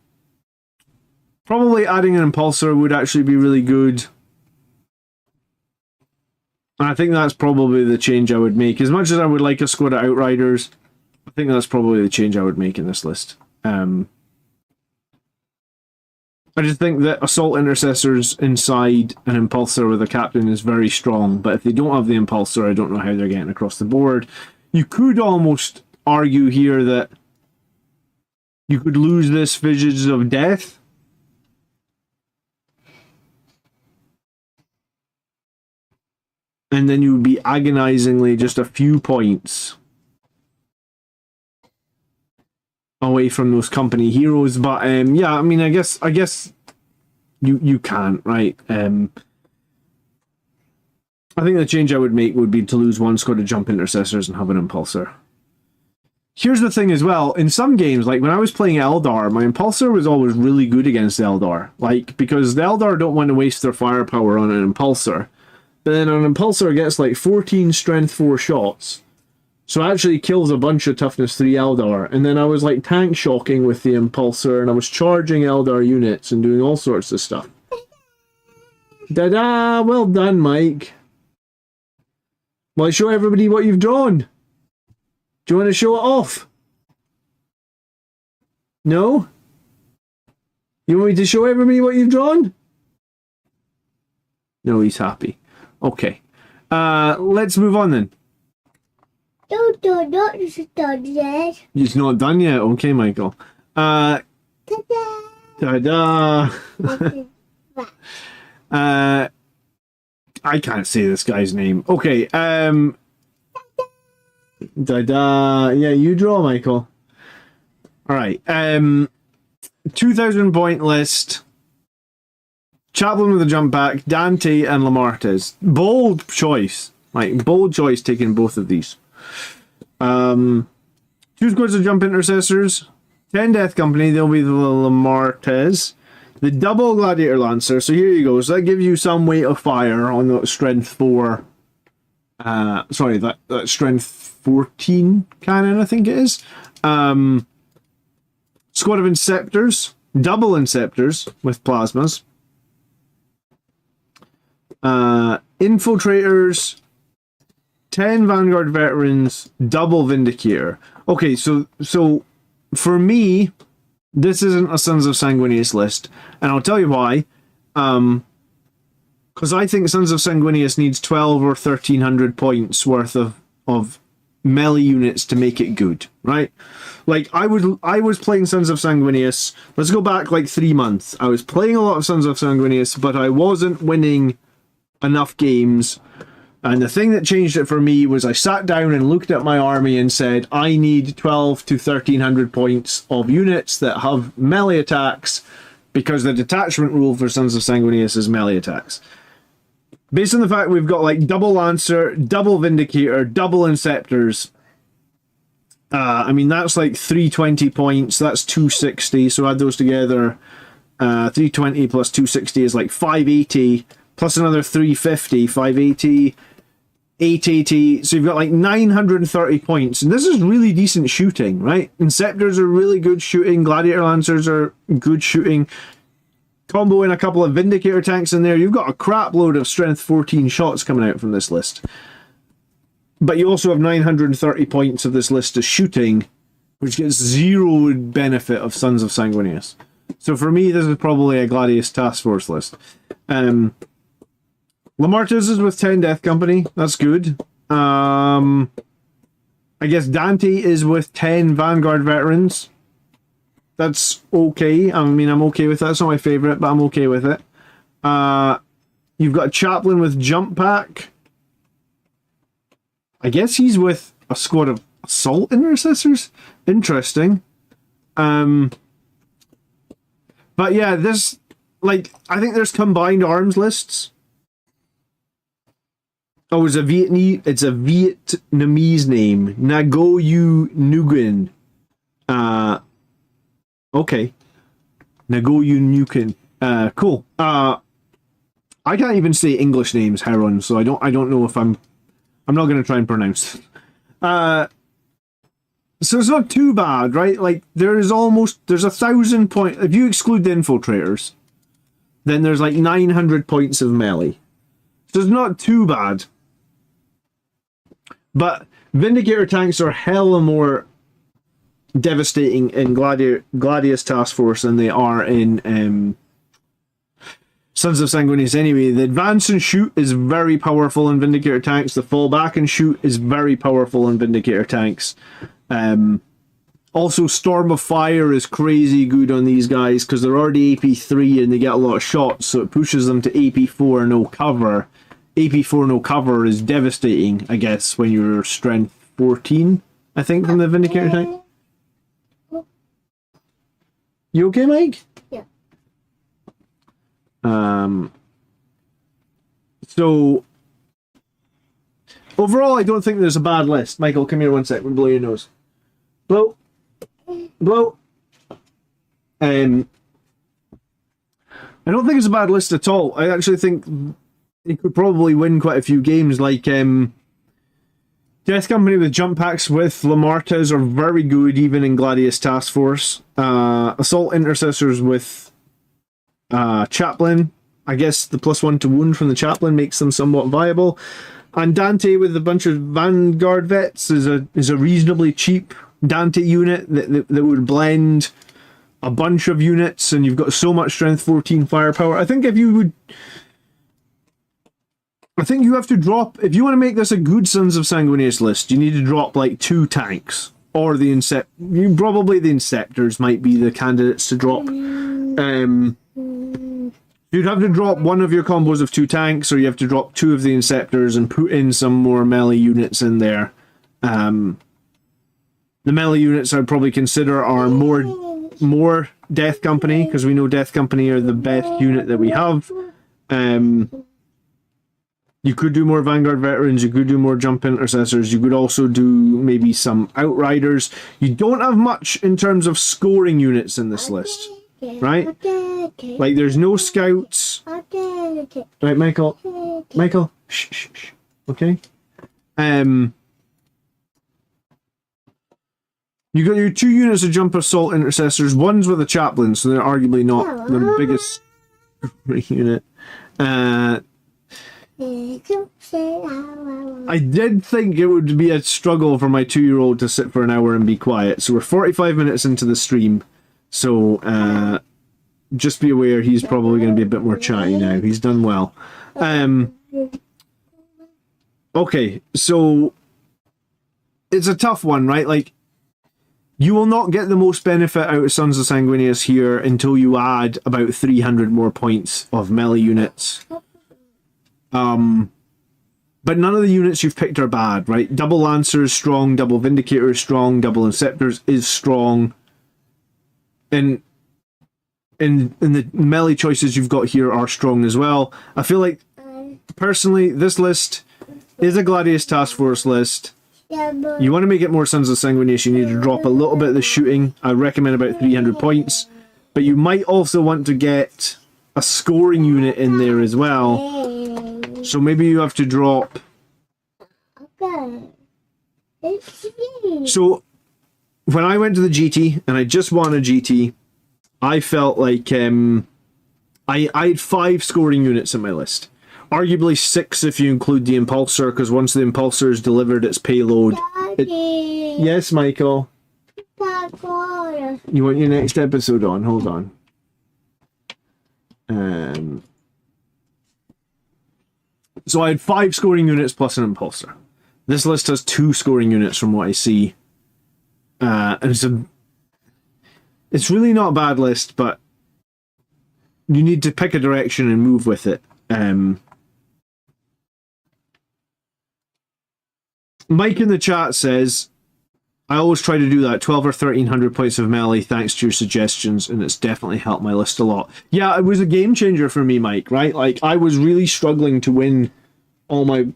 adding an Impulsor would actually be really good. And I think that's probably the change I would make. As much as I would like a squad of Outriders, I think that's probably the change I would make in this list. I just think that Assault Intercessors inside an Impulsor with a Captain is very strong, but if they don't have the Impulsor, I don't know how they're getting across the board. You could almost argue here that you could lose this Visions of Death. And then you would be agonizingly just a few points away from those company heroes. But yeah, I mean, I guess you can't, right? I think the change I would make would be to lose one squad of Jump Intercessors and have an Impulsor. Here's the thing as well, in some games, like when I was playing Eldar, my Impulsor was always really good against Eldar. Like, because the Eldar don't want to waste their firepower on an Impulsor. But then an Impulsor gets like 14 Strength 4 shots. So it actually kills a bunch of Toughness 3 Eldar. And then I was like tank shocking with the Impulsor, and I was charging Eldar units and doing all sorts of stuff. Da-da! Well done, Mike. Well, show everybody what you've drawn. Do you want to show it off? No? You want me to show everybody what you've drawn? No, he's happy. Okay. Let's move on then. Not done yet. It's not done yet? Okay, Michael. Ta-da! Ta-da! I can't say this guy's name. Okay, Da-da. Yeah, you draw, Michael. Alright. 2,000 point list. Chaplain with a jump back, Dante and Lamartez. Bold choice. Like, bold choice taking both of these. 2 squads of jump intercessors, 10 Death Company, they'll be the Lamartes. The double Gladiator Lancer, so here you go. So that gives you some weight of fire on the strength 4. Sorry, that strength 14 cannon, I think it is. Squad of Inceptors, double Inceptors with plasmas. Infiltrators, 10 Vanguard Veterans, double Vindicator. Okay, so for me, this isn't a Sons of Sanguinius list, and I'll tell you why. Because I think Sons of Sanguinius needs 12 or 1300 points worth of melee units to make it good, right? Like, I was playing Sons of Sanguinius, let's go back like 3 months. I was playing a lot of Sons of Sanguinius, but I wasn't winning enough games. And the thing that changed it for me was I sat down and looked at my army and said, I need 12 to 1300 points of units that have melee attacks, because the detachment rule for Sons of Sanguinius is melee attacks. Based on the fact we've got like double Lancer, double Vindicator, double Inceptors, I mean, that's like 320 points, that's 260, so add those together. 320 plus 260 is like 580, plus another 350, 580, 880, so you've got like 930 points, and this is really decent shooting, right? Inceptors are really good shooting, Gladiator Lancers are good shooting, combo in a couple of Vindicator tanks in there, you've got a crap load of strength 14 shots coming out from this list. But you also have 930 points of this list as shooting, which gets 0 benefit of Sons of Sanguinius. So for me, this is probably a Gladius Task Force list. Lamartus is with 10 Death Company. That's good. I guess Dante is with 10 Vanguard Veterans. That's okay. I mean, I'm okay with that. It's not my favourite, but I'm okay with it. You've got a Chaplain with Jump Pack. I guess he's with a squad of Assault Intercessors. Interesting. But yeah, this, like, I think there's combined arms lists. Oh, it's a Vietnamese name. Nagoyu Nguyen. Okay. Nagoyu Nguyen. Cool. I can't even say English names, Heron, so I don't know if I'm not going to try and pronounce. So it's not too bad, right? Like, there's 1,000 points. If you exclude the infiltrators, then there's like 900 points of melee. So it's not too bad. But Vindicator tanks are hella more devastating in Gladius Task Force than they are in Sons of Sanguinius anyway. The advance and shoot is very powerful in Vindicator tanks. The fall back and shoot is very powerful in Vindicator tanks. Also, Storm of Fire is crazy good on these guys because they're already AP3 and they get a lot of shots, so it pushes them to AP4 no cover. AP4 no cover is devastating, I guess, when you're strength 14, I think, from the Vindicator tank. You okay, Mike? Yeah. So, overall, I don't think there's a bad list. Michael, come here 1 sec. We'll blow your nose. Blow. Blow. I don't think it's a bad list at all. I actually think it could probably win quite a few games. Like, Death Company with jump packs with Lamartas are very good, even in Gladius Task Force. Assault Intercessors with Chaplain. I guess the +1 to wound from the Chaplain makes them somewhat viable. And Dante with a bunch of Vanguard Vets is a reasonably cheap Dante unit that would blend a bunch of units, and you've got so much strength 14 firepower. I think you have to drop, if you want to make this a good Sons of Sanguinius list, you need to drop like 2 tanks, or probably the Inceptors might be the candidates to drop. You'd have to drop one of your combos of 2 tanks, or you have to drop 2 of the Inceptors and put in some more melee units in there. The melee units I'd probably consider are more Death Company, because we know Death Company are the best unit that we have. You could do more Vanguard Veterans, you could do more Jump Intercessors, you could also do maybe some Outriders. You don't have much in terms of scoring units in this list, right? Like, there's no Scouts. Right, Michael? Michael? Shh, shh, shh. Okay? You got your 2 units of Jump Assault Intercessors. One's with a Chaplain, so they're arguably not the biggest unit. I did think it would be a struggle for my 2-year-old to sit for an hour and be quiet. So we're 45 minutes into the stream. So just be aware he's probably going to be a bit more chatty now. He's done well. Okay, so it's a tough one, right? Like, you will not get the most benefit out of Sons of Sanguinius here until you add about 300 more points of melee units. But none of the units you've picked are bad, right? Double Lancer is strong, Double Vindicator is strong, Double Inceptors is strong. And the melee choices you've got here are strong as well. I feel like, personally, this list is a Gladius Task Force list. You want to make it more Sons of Sanguinius, you need to drop a little bit of the shooting. I recommend about 300 points. But you might also want to get a scoring unit in there as well. So maybe you have to drop... So, when I went to the GT, and I just won a GT, I felt like I had 5 scoring units in my list. Arguably 6 if you include the Impulsor, because once the Impulsor is delivered its payload... Yes, Michael? You want your next episode on? Hold on. So I had 5 scoring units plus an Impulsor. This list has 2 scoring units from what I see. And it's really not a bad list, but you need to pick a direction and move with it. Mike in the chat says, I always try to do that, 12 or 1300 points of melee thanks to your suggestions, and it's definitely helped my list a lot. Yeah, it was a game changer for me, Mike, right? Like, I was really struggling to win all my...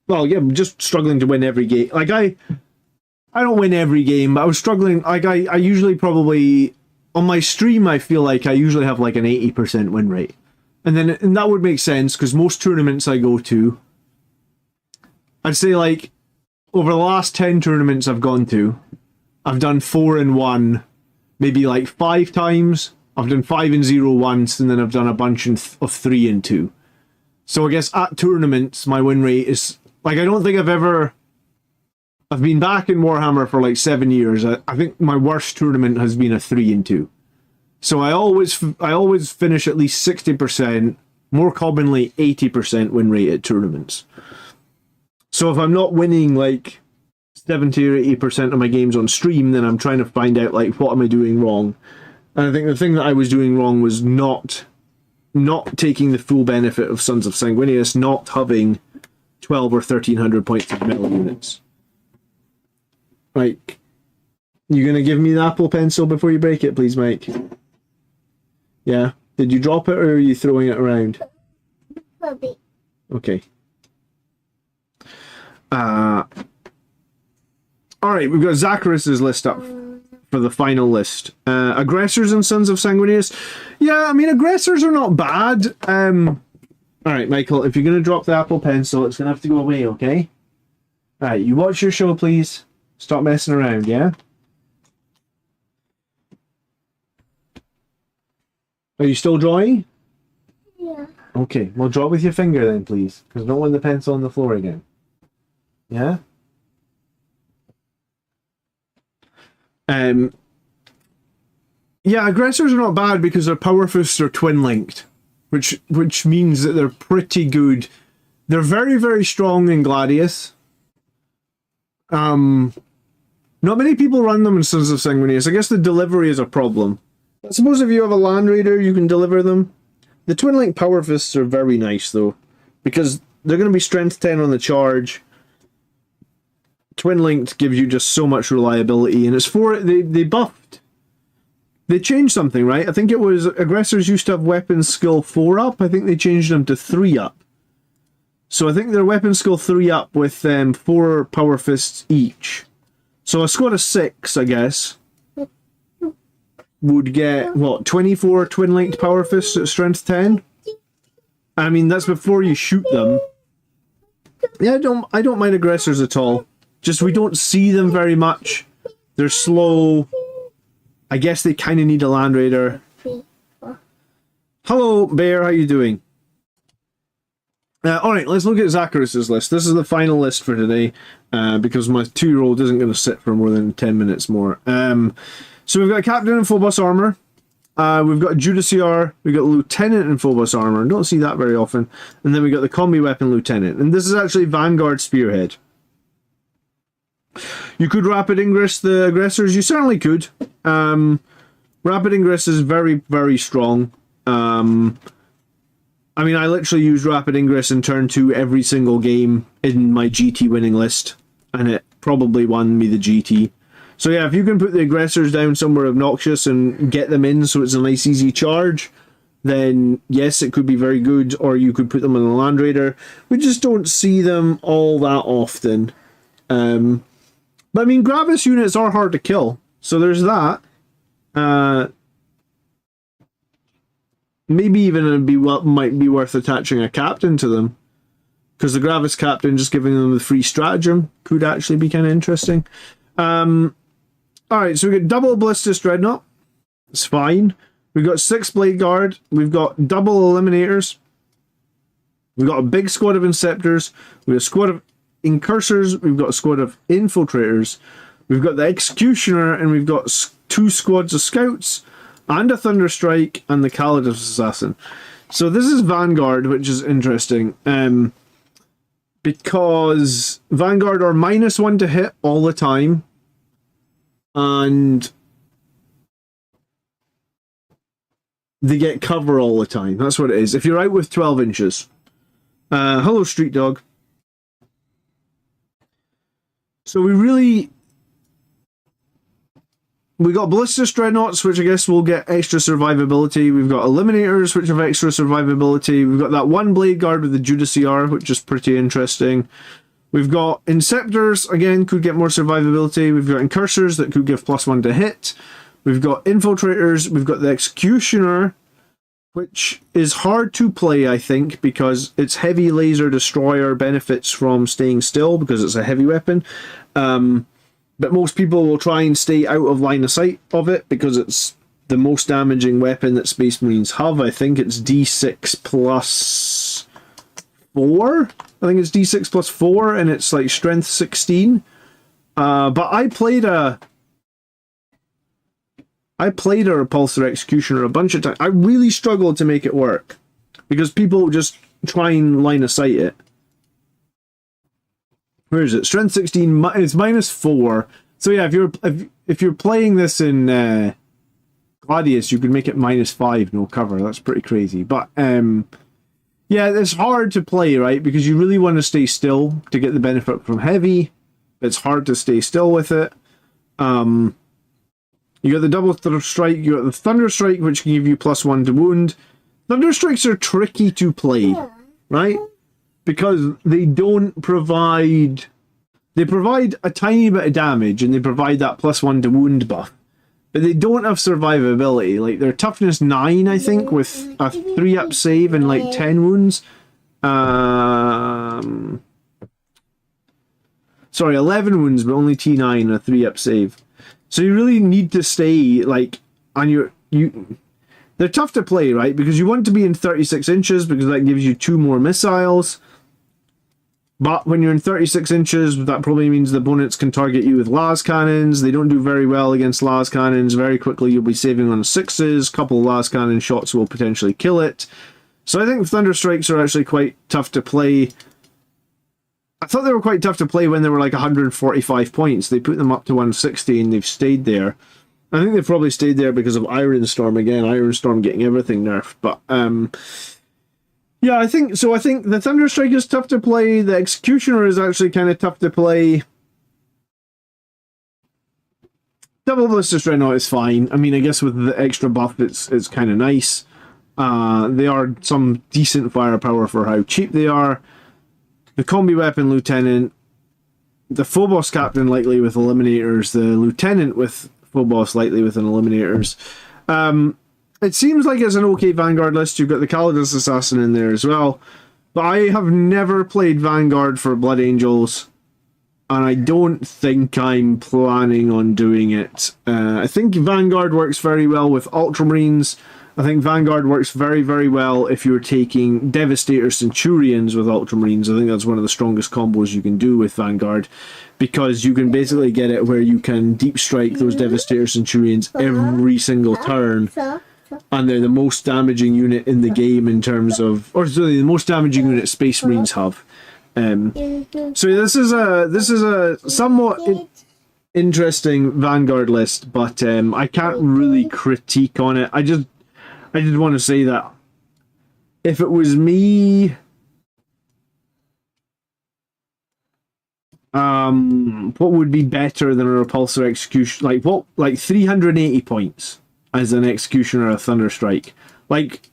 Well, yeah, just struggling to win every game. Like, I don't win every game, but I was struggling. Like, I usually probably... On my stream, I feel like I usually have like an 80% win rate. And that would make sense, because most tournaments I go to... I'd say, like, over the last 10 tournaments I've gone to, I've done 4 and 1, maybe like 5 times. I've done 5 and 0 once, and then I've done a bunch of 3 and 2. So I guess at tournaments, my win rate is... Like, I don't think I've been back in Warhammer for like 7 years. I think my worst tournament has been a 3 and 2. So I always finish at least 60%, more commonly 80% win rate at tournaments. So if I'm not winning like 70 or 80% of my games on stream, then I'm trying to find out like what am I doing wrong. And I think the thing that I was doing wrong was not taking the full benefit of Sons of Sanguinius, not having 12 or 1300 points of metal units. Like, you gonna give me the Apple Pencil before you break it, please, Mike? Yeah? Did you drop it, or are you throwing it around? Bobby. Okay. Alright, we've got Zacharias' list up for the final list. Aggressors and Sons of Sanguinius. Yeah, I mean, aggressors are not bad. Alright, Michael, if you're going to drop the Apple Pencil, it's going to have to go away, okay? Alright, you watch your show, please. Stop messing around, yeah? Are you still drawing? Yeah. Okay, well, draw with your finger then, please. Because I don't want the pencil on the floor again. Yeah? Yeah, aggressors are not bad because their power fists are twin-linked. Which means that they're pretty good. They're very, very strong in Gladius. Not many people run them in Sons of Sanguinius. I guess the delivery is a problem. I suppose if you have a Land Raider, you can deliver them. The Twin Link Power Fists are very nice, though. Because they're going to be Strength 10 on the charge. Twin Linked gives you just so much reliability. And it's for... They buffed. They changed something, right? I think it was... Aggressors used to have Weapons Skill 4 up. I think they changed them to 3 up. So I think their weapons go 3 up with 4 power fists each. So a squad of 6, I guess, would get, what, 24 twin-linked power fists at strength 10? I mean, that's before you shoot them. Yeah, I don't mind aggressors at all. Just we don't see them very much. They're slow. I guess they kind of need a Land Raider. Hello, Bear. How you doing? Alright, let's look at Zachary's list. This is the final list for today, because my 2-year-old isn't going to sit for more than 10 minutes more. So we've got a Captain in full boss armor. We've got a Judiciar. We've got a Lieutenant in full boss armor. Don't see that very often. And then we've got the Combi Weapon Lieutenant. And this is actually Vanguard Spearhead. You could Rapid Ingress the aggressors. You certainly could. Rapid Ingress is very, very strong. I mean, I literally used Rapid Ingress in turn 2 every single game in my GT winning list. And it probably won me the GT. So yeah, if you can put the aggressors down somewhere obnoxious and get them in so it's a nice easy charge, then yes, it could be very good. Or you could put them on a Land Raider. We just don't see them all that often. But I mean, Gravis units are hard to kill. So there's that. Maybe even it might be worth attaching a captain to them. Because the Gravis captain, just giving them the free stratagem, could actually be kind of interesting. Alright, so we got double Ballistus Dreadnought. It's fine. We've got 6 Blade Guard. We've got double Eliminators. We've got a big squad of Inceptors. We've got a squad of Incursors. We've got a squad of Infiltrators. We've got the Executioner, and we've got 2 squads of Scouts, and a Thunderstrike, and the Calidus Assassin. So this is Vanguard, which is interesting. Because Vanguard are -1 to hit all the time. And they get cover all the time. That's what it is. If you're out with 12 inches. Hello, Street Dog. So we got Ballistus Dreadnoughts, which I guess will get extra survivability. We've got Eliminators, which have extra survivability. We've got that 1 Blade Guard with the Judiciar, which is pretty interesting. We've got Inceptors, again, could get more survivability. We've got Incursors that could give +1 to hit. We've got Infiltrators. We've got the Executioner, which is hard to play, I think, because its heavy laser destroyer benefits from staying still because it's a heavy weapon. But most people will try and stay out of line of sight of it because it's the most damaging weapon that Space Marines have. I think it's D6 plus 4. I think it's D6 plus 4 and it's like strength 16. But I played a Repulsor Executioner a bunch of times. I really struggled to make it work because people just try and line of sight it. Where is it? Strength 16. It's -4. So yeah, if you're playing this in Gladius, you could make it -5, no cover. That's pretty crazy. But yeah, it's hard to play, right? Because you really want to stay still to get the benefit from heavy. It's hard to stay still with it. You got the double strike. You got the Thunder Strike, which can give you +1 to wound. Thunder Strikes are tricky to play, right? Because they don't provide... They provide a tiny bit of damage, and they provide that +1 to wound buff. But they don't have survivability. Like, they're toughness 9, I think, with a 3-up save and like 10 wounds. Sorry, 11 wounds, but only T9 and a 3-up save. So you really need to stay, like, on your... They're tough to play, right? Because you want to be in 36 inches, because that gives you 2 more missiles. But when you're in 36 inches, that probably means the opponents can target you with las cannons. They don't do very well against las cannons. Very quickly you'll be saving on 6s. A couple of las cannon shots will potentially kill it. So I think Thunder Strikes are actually quite tough to play. I thought they were quite tough to play when they were like 145 points. They put them up to 160 and they've stayed there. I think they've probably stayed there because of Ironstorm again. Ironstorm getting everything nerfed. But yeah, I think the Thunderstrike is tough to play. The Executioner is actually kind of tough to play. Double Ballistus Dreadnought is fine. I mean, I guess with the extra buff, it's kind of nice. They are some decent firepower for how cheap they are. the combi weapon lieutenant, the Phobos captain likely with eliminators, the lieutenant with Phobos likely with an eliminators. It seems like it's an okay Vanguard list. You've got the Calidus Assassin in there as well. But I have never played Vanguard for Blood Angels, and I don't think I'm planning on doing it. I think Vanguard works very well with Ultramarines. I think Vanguard works very, very well if you're taking Devastator Centurions with Ultramarines. I think that's one of the strongest combos you can do with Vanguard, because you can basically get it where you can deep strike those Devastator Centurions every single turn. And they're the most damaging unit in the game in terms of, or sorry, the most damaging unit Space Marines have. So this is a somewhat interesting Vanguard list, but I can't really critique on it. I just want to say that if it was me, what would be better than a repulsor execution? Like 380 points as an executioner or a thunderstrike. Like,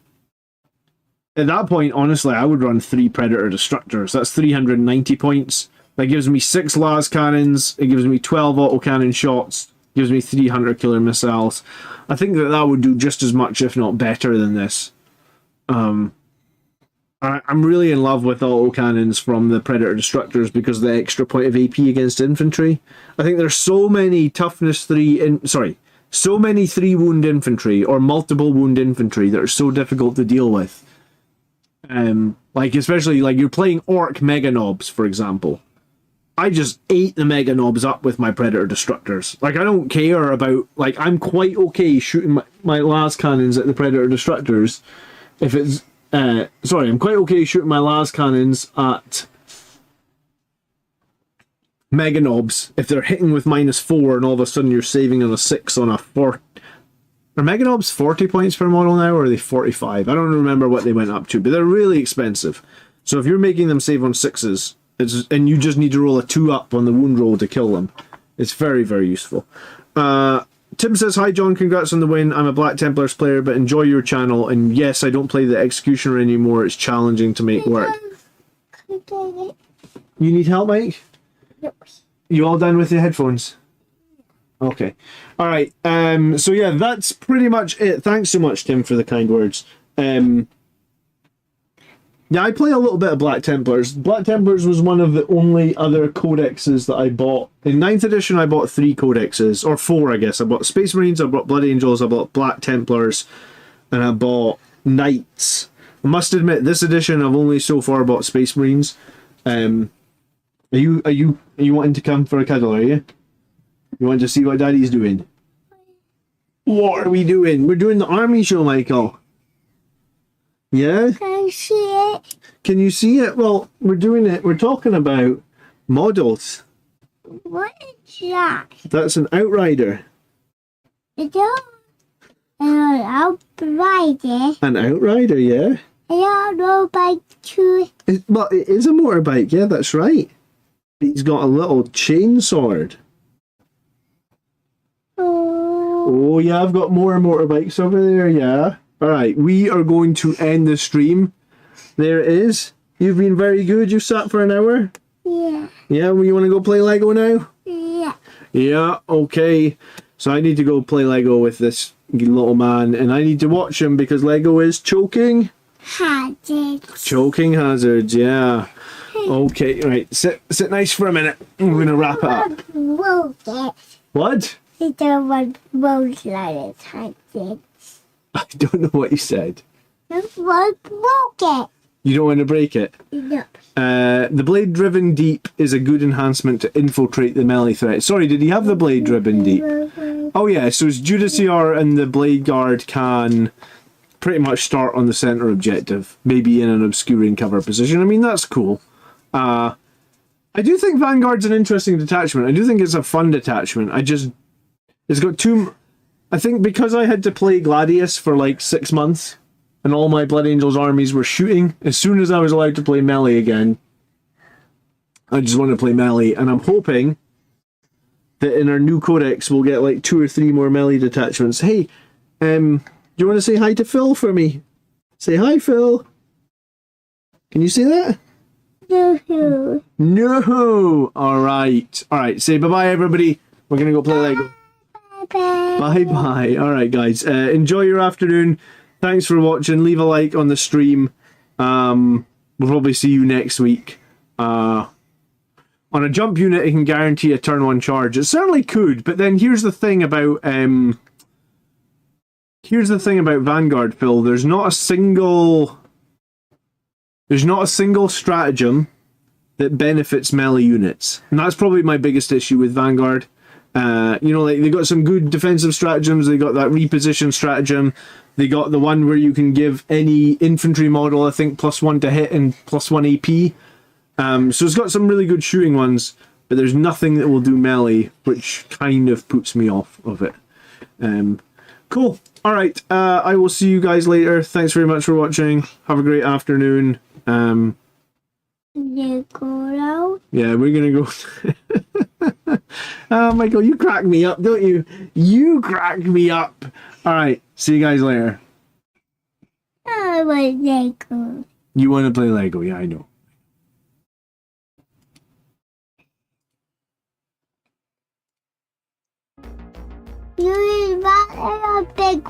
at that point, honestly, I would run 3 Predator Destructors. That's 390 points. That gives me 6 las cannons. It gives me 12 autocannon shots. Gives me 3 hunter killer missiles. I think that would do just as much, if not better, than this. I'm really in love with autocannons from the Predator Destructors because of the extra point of AP against infantry. I think there's so many toughness 3 so many 3 wound infantry or multiple wound infantry that are so difficult to deal with. Like, especially, like, you're playing Orc Meganobs, for example. I just ate the Meganobs up with my Predator Destructors. Like, I don't care about, like, I'm quite okay shooting my las cannons at the Predator Destructors if it's, I'm quite okay shooting my las cannons at Meganobs if they're hitting with -4 and all of a sudden you're saving on a 6 on a 4. Are Meganobs 40 points per model now, or are they 45? I don't remember what they went up to, but they're really expensive. So if you're making them save on 6s, and you just need to roll a 2 up on the wound roll to kill them, it's very, very useful. Tim says, "Hi John, congrats on the win. I'm a Black Templars player, but enjoy your channel. And yes, I don't play the Executioner anymore. It's challenging to make work." You need help, Mike? Yep. You all done with your headphones? Okay. Alright, so yeah, that's pretty much it. Thanks so much, Tim, for the kind words. Yeah, I play a little bit of Black Templars. Black Templars was one of the only other codexes that I bought. In 9th edition, I bought 3 codexes, or 4, I guess. I bought Space Marines, I bought Blood Angels, I bought Black Templars, and I bought Knights. I must admit, this edition, I've only so far bought Space Marines. Are you wanting to come for a cuddle, are you? You want to see what Daddy's doing? What are we doing? We're doing the army show, Michael. Yeah? Can I see it? Can you see it? Well, we're doing it. We're talking about models. What is that? That's an Outrider. It's an outrider. An Outrider, yeah. I don't know about two. Well, it is a motorbike, yeah, that's right. He's got a little chain sword. Oh, yeah, I've got more motorbikes over there, yeah. Alright, we are going to end the stream. There it is. You've been very good. You sat for an hour? Yeah. Yeah, well, you want to go play Lego now? Yeah. Yeah, okay. So I need to go play Lego with this little man, and I need to watch him because Lego is choking. Hazards. Choking hazards, yeah. Okay, right. Sit nice for a minute. I'm going to wrap it up. What? It's the one broke like hazards. I don't know what you said. The one broke it. You don't want to break it? No. The Blade Driven Deep is a good enhancement to infiltrate the melee threat. Sorry, did he have the Blade Driven Deep? Oh yeah, so his Judiciar and the Blade Guard can pretty much start on the center objective, maybe in an obscuring cover position. I mean, that's cool. I do think Vanguard's an interesting detachment. I do think it's a fun detachment. It's got too... I think because I had to play Gladius for like 6 months, and all my Blood Angels armies were shooting, as soon as I was allowed to play melee again, I just want to play melee, and I'm hoping that in our new codex we'll get like 2 or 3 more melee detachments. Hey, do you want to say hi to Phil for me? Say hi, Phil. Can you say that? Yoo-hoo. No! Alright. Alright, say bye-bye, everybody. We're gonna go play Lego. Bye-bye. Bye-bye. Alright, guys. Enjoy your afternoon. Thanks for watching. Leave a like on the stream. We'll probably see you next week. On a jump unit, it can guarantee a turn 1 charge. It certainly could, but then here's the thing about Vanguard, Phil. There's not a single stratagem that benefits melee units. And that's probably my biggest issue with Vanguard. You know, like, they got some good defensive stratagems. They got that reposition stratagem. They got the one where you can give any infantry model, I think, +1 to hit and +1 AP. So it's got some really good shooting ones, but there's nothing that will do melee, which kind of puts me off of it. Cool. Alright, I will see you guys later. Thanks very much for watching. Have a great afternoon. Lego. Yeah, we're gonna go... Oh, Michael, you crack me up, don't you? You crack me up. Alright, see you guys later. I want Lego. You want to play Lego? Yeah, I know. You want a big